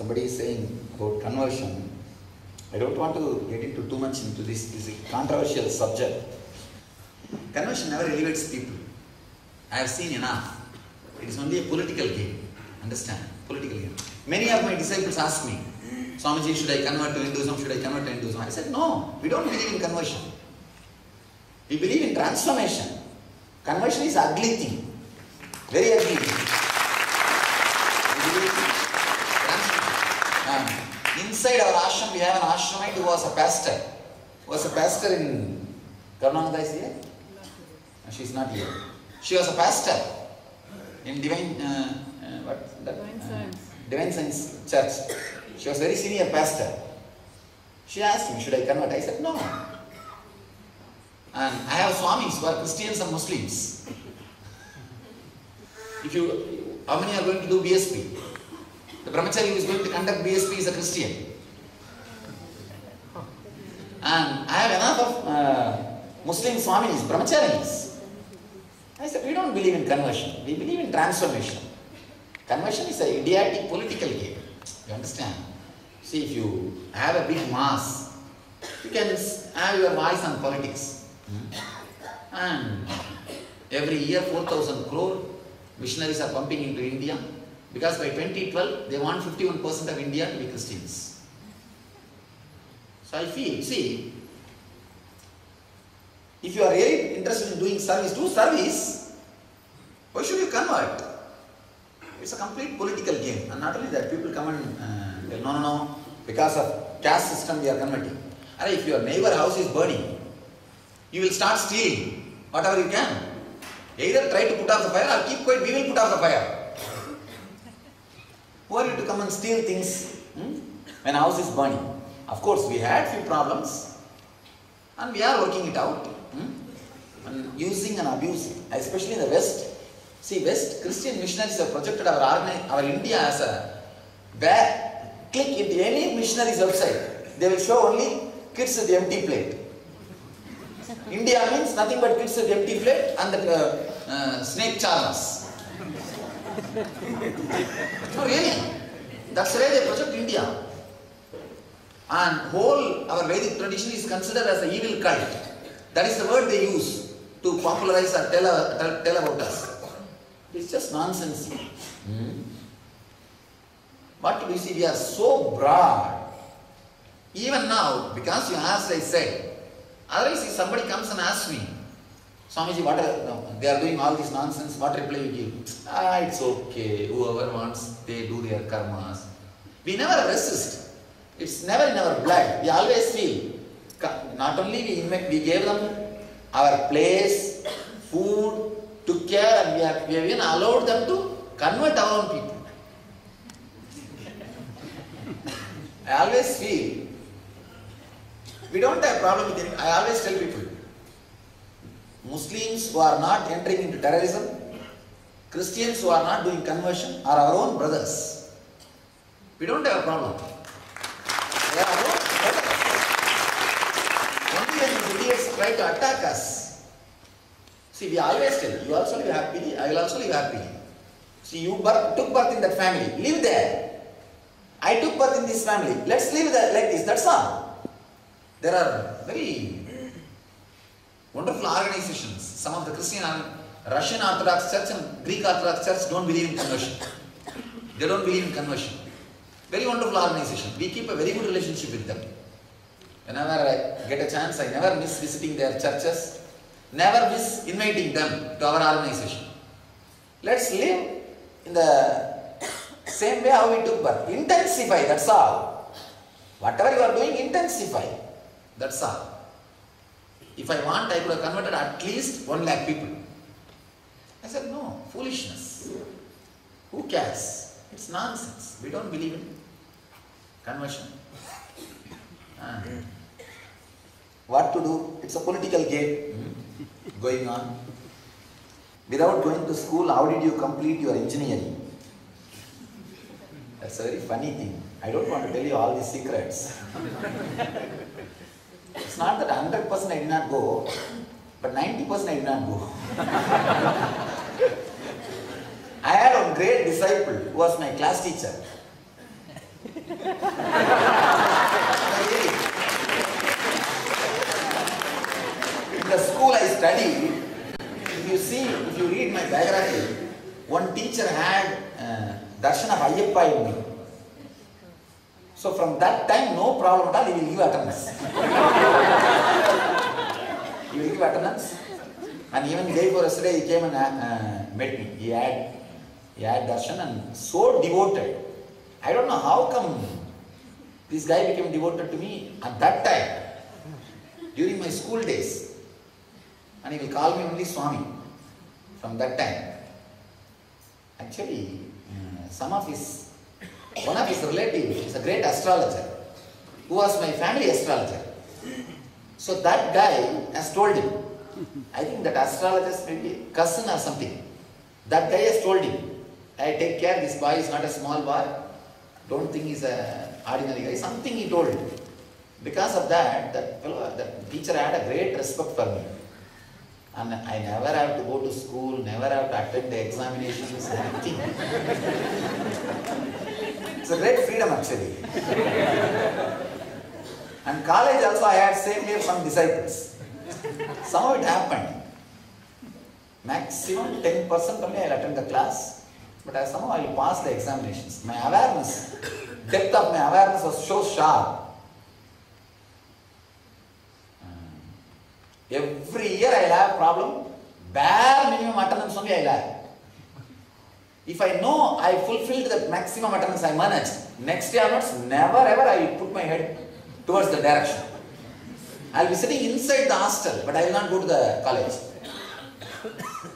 somebody is saying about conversion. I don't want to get into too much into this. This is a controversial subject. Conversion never elevates people. I have seen enough. It is only a political game. Understand? Political game. Many of my disciples ask me, Swamiji, should I convert to Hinduism? Should I convert to Hinduism? I said, no, we don't believe in conversion. We believe in transformation. Conversion is an ugly thing. Very ugly thing. We believe in transformation. Inside our ashram, we have an ashramite who was a pastor. Who was a pastor in Karunananda is here? No, she is not here. She was a pastor in Divine Science Church. She was a very senior pastor. She asked me, should I convert? I said, no. And I have Swamis who are Christians and Muslims. How many are going to do BSP? The brahmachari who is going to conduct BSP is a Christian. And I have enough of Muslim Swamis, brahmacharis. I said, we don't believe in conversion. We believe in transformation. Conversion is an idiotic political game. You understand? See, if you have a big mass, you can have your voice on politics. And every year 4,000 crore missionaries are pumping into India, because by 2012 they want 51% of India to be Christians. So I feel, see, if you are really interested in doing service, do service. Why should you convert? It's a complete political game. And not only that, people come and tell, no, because of caste system we are converting. And if your neighbor house is burning, you will start stealing whatever you can. Either try to put out the fire or keep quiet, we will put out the fire. Who are you to come and steal things when a house is burning? Of course, we had few problems and we are working it out. And using and abusing, especially in the West. See, West Christian missionaries have projected our India as a where click into any missionary's website, they will show only kids with the empty plate. India means nothing but kids with the empty plate and the snake charmers. No, really. That's why they project India. And whole our Vedic tradition is considered as an evil cult. That is the word they use to popularize or tell about us. It's just nonsense. What do we see? We are so broad. Even now, because you asked, I said. Otherwise, if somebody comes and asks me, Swamiji, they are doing all this nonsense, what reply you give? It's okay. Whoever wants, they do their karmas. We never resist. It's never in our blood. We always feel. Not only we gave them our place, food, took care, and we have even allowed them to convert our own people. I always feel we don't have problem with anything. I always tell people, Muslims who are not entering into terrorism, Christians who are not doing conversion are our own brothers. We don't have a problem. They are our own brothers. Only when these idiots try to attack us. See, we always tell, you also live happily, I will also live happily. See, you took birth in that family, live there. I took birth in this family, let's live there like this, that's all. There are very wonderful organizations. Some of the Christian, Russian Orthodox Church and Greek Orthodox Church don't believe in conversion. They don't believe in conversion. Very wonderful organization. We keep a very good relationship with them. Whenever I get a chance, I never miss visiting their churches. Never miss inviting them to our organization. Let's live in the same way how we took birth. Intensify, that's all. Whatever you are doing, intensify. That's all. If I want, I could have converted at least 1 lakh people. I said, no, foolishness. Who cares? It's nonsense. We don't believe in conversion. What to do? It's a political game going on. Without going to school, how did you complete your engineering? That's a very funny thing. I don't want to tell you all these secrets. It's not that 100% I did not go, but 90% I did not go. I had one great disciple who was my class teacher. In the school I studied, if you read my biography, one teacher had darshan of Ayyappa in me. So from that time, no problem at all, he will give attendance. He will give attendance. And even day before yesterday, he came and met me. He had darshan and so devoted. I don't know how come this guy became devoted to me at that time, during my school days. And he will call me only Swami from that time. Actually, one of his relatives is a great astrologer, who was my family astrologer. So that guy has told him, I think that astrologer's maybe cousin or something. That guy has told him, I take care, this boy is not a small boy. Don't think he's an ordinary guy. Something he told him. Because of that, that teacher had a great respect for me. And I never have to go to school, never have to attend the examinations, nothing. It's a great freedom actually. And college also I had same here some disciples. Somehow it happened. Maximum 10% only I'll attend the class, but somehow I'll pass the examinations. My awareness, depth of my awareness was so sharp. Every year I'll have a problem, bare minimum attendance only I'll have. If I know I fulfilled the maximum attendance I managed, next year onwards, never ever I will put my head towards the direction. I will be sitting inside the hostel, but I will not go to the college.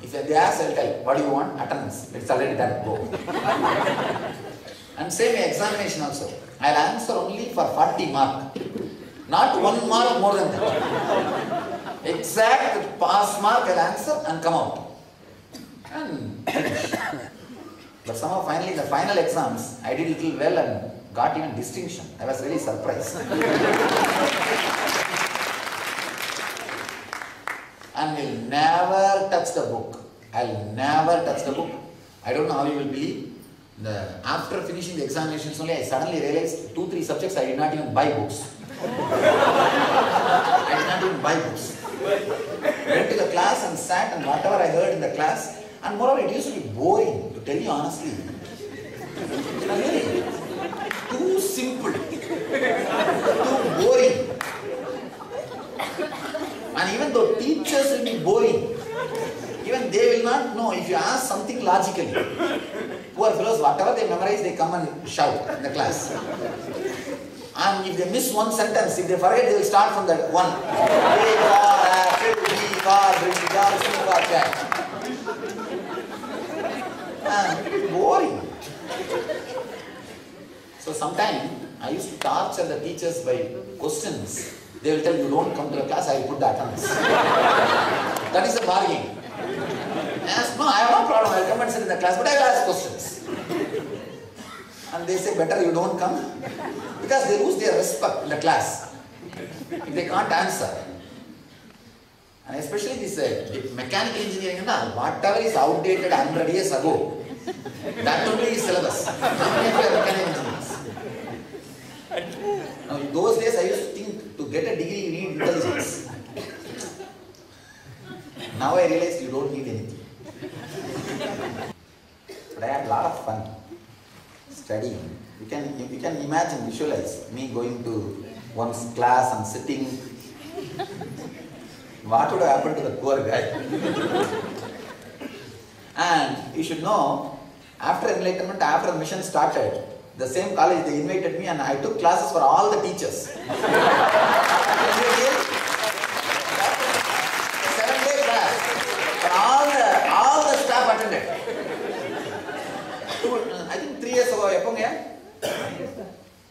If they ask, I will tell, what do you want? Attendance. It's already done, go. And same examination also. I will answer only for 40 mark. Not 1 mark more than that. Exact pass mark I will answer and come out. And finish. But somehow finally in the final exams, I did little well and got even distinction. I was really surprised. And will never touch the book. I'll never touch the book. I don't know how you will believe. After finishing the examinations only, I suddenly realized 2-3 subjects I did not even buy books. I did not even buy books. Went to the class and sat and whatever I heard in the class, and moreover it used to be boring, to tell you honestly. Really, too simple, too boring. And even though teachers will be boring, even they will not know if you ask something logically. Poor fellows, whatever they memorize, they come and shout in the class. And if they miss one sentence, if they forget, they will start from that one. A car, apple, B car, bring car, C car, cat. And boring. So sometimes I used to torture the teachers by questions. They will tell you, don't come to the class, I will put the attendance. That is a bargain. Ask, no, I have no problem, I will come and sit in the class, but I will ask questions. And they say, better you don't come. Because they lose their respect in the class if they can't answer. And especially this mechanical engineering, whatever is outdated 100 years ago, that only is syllabus. How many of you are mechanical engineers? Now, in those days, I used to think to get a degree you need intelligence. Now I realize you don't need anything. But I had a lot of fun studying. You can imagine, visualize me going to one's class and sitting. What would have happened to the poor guy? And you should know, after enlightenment, after the mission started, the same college, they invited me and I took classes for all the teachers. 7-day class. For all the staff attended. I think 3 years ago,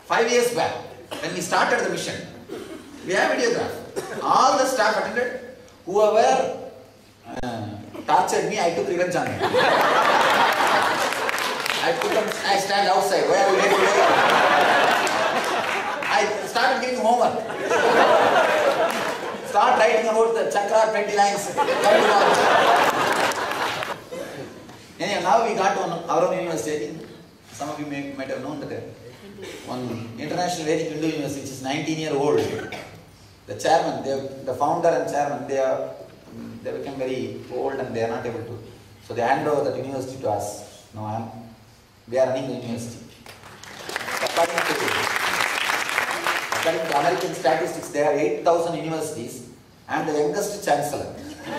5 years back, when we started the mission, we have videograph. All the staff attended. Whoever tortured me, I took revenge on him. I stand outside. Where are we going today? I started giving homework. Start writing about the chakra, 20 lines. Anyhow, now we got our own university. Some of you might have known that one International Vedic Hindu University, which is 19-year-old. The chairman, the founder and chairman, they became very old and they are not able to. So they hand over that university to us. No, we are running the university. According to American statistics, there are 8,000 universities. I am the youngest chancellor. In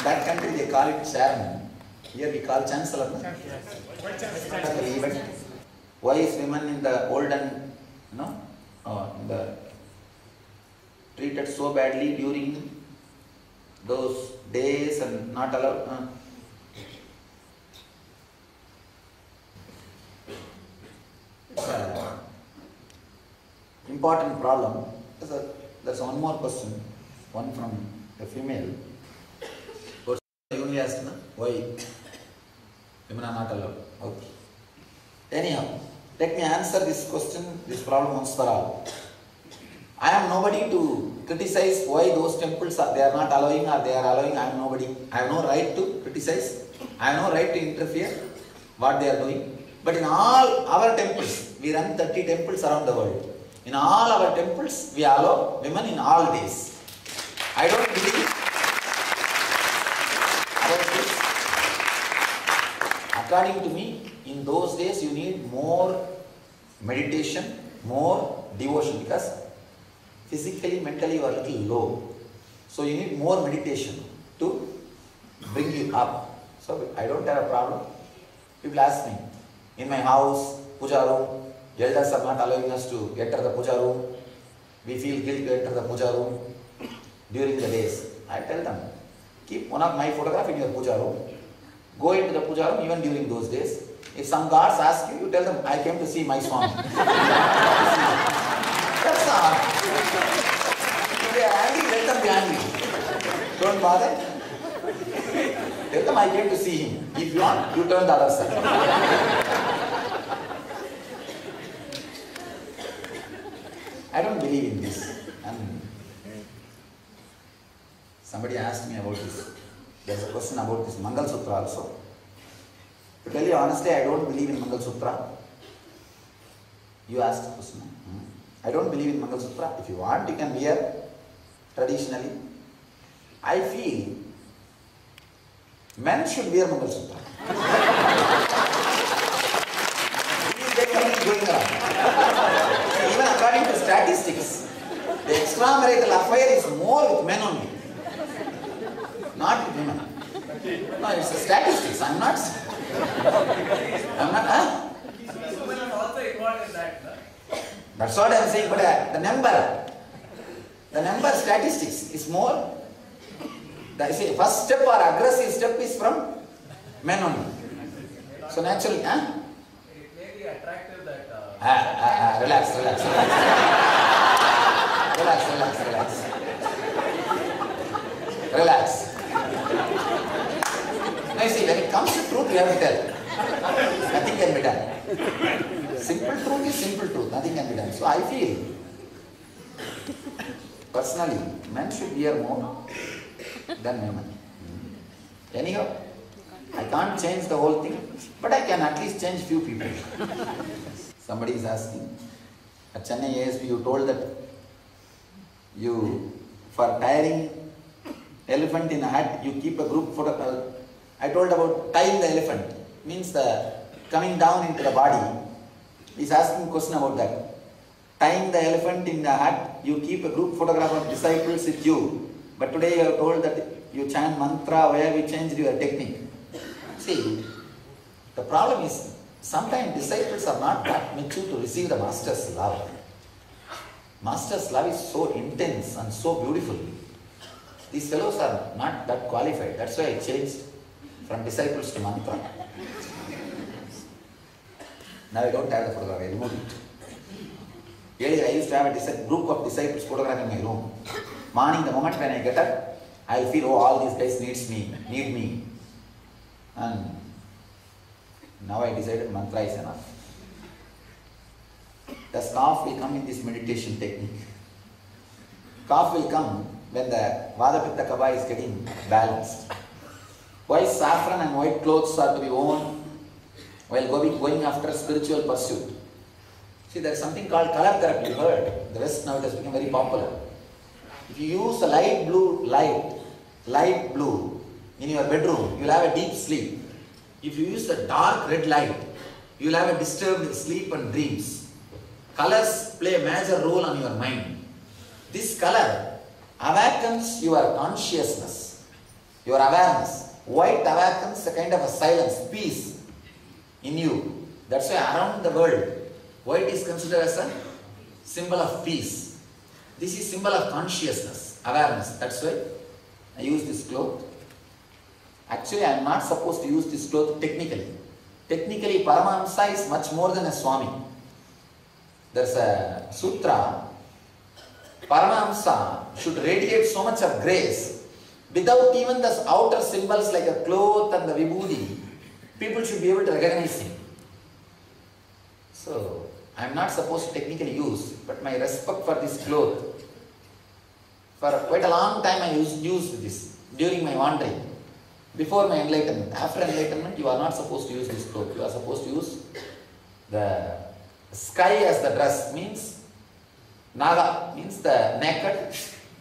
that country they call it chairman. Here we call chancellor. Why is women in the olden, treated so badly during those days and not allowed? Important problem. There's one more question, one from a female. You only asked, why women are not allowed? Okay. Anyhow, let me answer this question, this problem once for all. I am nobody to criticize why those temples they are not allowing or they are allowing. I am nobody. I have no right to criticize. I have no right to interfere what they are doing. But in all our temples, we run 30 temples around the world. In all our temples, we allow women in all days. I don't believe about this. According to me, in those days you need more meditation, more devotion, because physically, mentally you are a little low. So you need more meditation to bring you up. So I don't have a problem. People ask me, in my house, puja room, elders are not allowing us to enter the puja room. We feel guilt to enter the puja room during the days. I tell them, keep one of my photograph in your puja room. Go into the puja room even during those days. If some gods ask you, you tell them, I came to see my Swami. That's all. If they are angry, let them be angry. Don't bother. Tell them I came to see him. If you want, you turn the other side. I don't believe in this. And somebody asked me about this. There's a question about this Mangal Sutra also. To tell you honestly, I don't believe in Mangal Sutra. You asked the question. I don't believe in Mangal Sutra. If you want, you can wear traditionally. I feel men should wear Mangal Sutra. Going around. Even according to statistics, the extramarital affair is more with men only, not with women. No, it's the statistics. I'm not. Women are also involved in that. That's what I'm saying. But the number statistics is more. The first step or aggressive step is from men only. So naturally, It may be attractive that. Relax. Relax. Now you see, when it comes to truth, you have to tell. Nothing can be done. Simple truth is simple truth. Nothing can be done. So I feel, personally, men should wear more than women. Anyhow, I can't change the whole thing, but I can at least change few people. Somebody is asking, at Chennai ASP you told that for tiring elephant in a hut, you keep a group photo. I told about tying the elephant, means the coming down into the body. He's asking a question about that. Tying the elephant in the hut, you keep a group photograph of disciples with you. But today you have told that you chant mantra, where we changed your technique. See, the problem is, sometimes disciples are not that mature to receive the Master's love. Master's love is so intense and so beautiful. These fellows are not that qualified. That's why I changed from disciples to mantra. Now I don't have the photograph, I removed it. Earlier I used to have a group of disciples photograph in my room. Morning, the moment when I get up, I'll feel, oh, all these guys need me. And now I decided mantra is enough. The cough will come in this meditation technique. Cough will come when the Vata Pitta Kapha is getting balanced. Why saffron and white clothes are to be worn while going after spiritual pursuit. See, there is something called color therapy, you heard. The West now it has become very popular. If you use a light blue in your bedroom, you will have a deep sleep. If you use a dark red light, you will have a disturbed sleep and dreams. Colors play a major role on your mind. This color awakens your consciousness, your awareness. White awakens a kind of a silence, peace in you. That's why around the world, white is considered as a symbol of peace. This is symbol of consciousness, awareness. That's why I use this cloth. Actually, I am not supposed to use this cloth technically. Technically, Paramahamsa is much more than a Swami. There's a sutra. Paramahamsa should radiate so much of grace without even the outer symbols like a cloth and the vibhuti. People should be able to recognize him. So, I am not supposed to technically use, but my respect for this cloth, for quite a long time I used this during my wandering. Before my enlightenment. After enlightenment, you are not supposed to use this cloth. You are supposed to use the sky as the dress, means Naga, means the naked.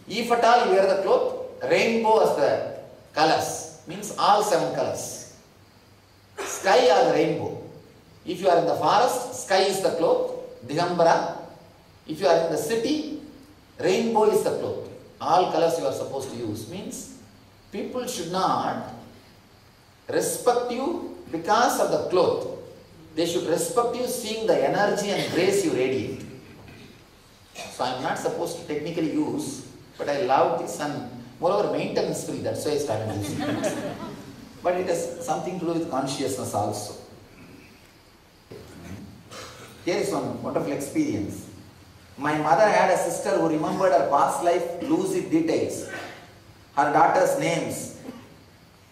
If at all you wear the cloth, rainbow as the colors, means all 7 colors. Sky or the rainbow. If you are in the forest, sky is the cloth, Digambara. If you are in the city, rainbow is the cloth. All colors you are supposed to use, means people should not respect you because of the cloth. They should respect you seeing the energy and grace you radiate. So I am not supposed to technically use, but I love this and moreover maintenance free, that's why I started using it. But it has something to do with consciousness also. Here is one wonderful experience. My mother had a sister who remembered her past life lucid details. Her daughter's names,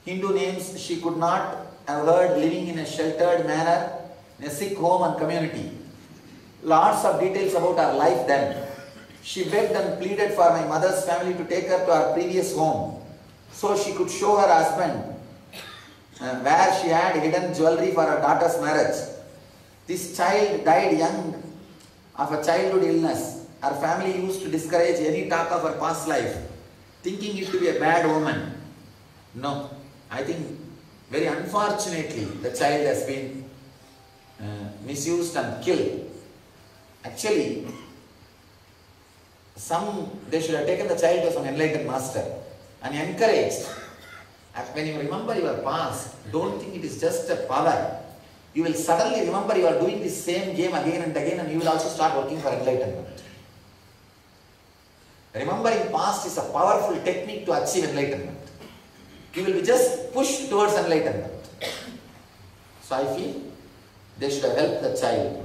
Hindu names she could not have heard, living in a sheltered manner in a sick home and community. Lots of details about her life then. She begged and pleaded for my mother's family to take her to her previous home so she could show her husband where she had hidden jewelry for her daughter's marriage. This child died young of a childhood illness. Her family used to discourage any talk of her past life, thinking it to be a bad woman. No, I think very unfortunately the child has been misused and killed. Actually, they should have taken the child to some enlightened master and encouraged. When you remember your past, don't think it is just a power. You will suddenly remember you are doing the same game again and again, and you will also start working for enlightenment. Remembering past is a powerful technique to achieve enlightenment. You will be just pushed towards enlightenment. So I feel they should have helped the child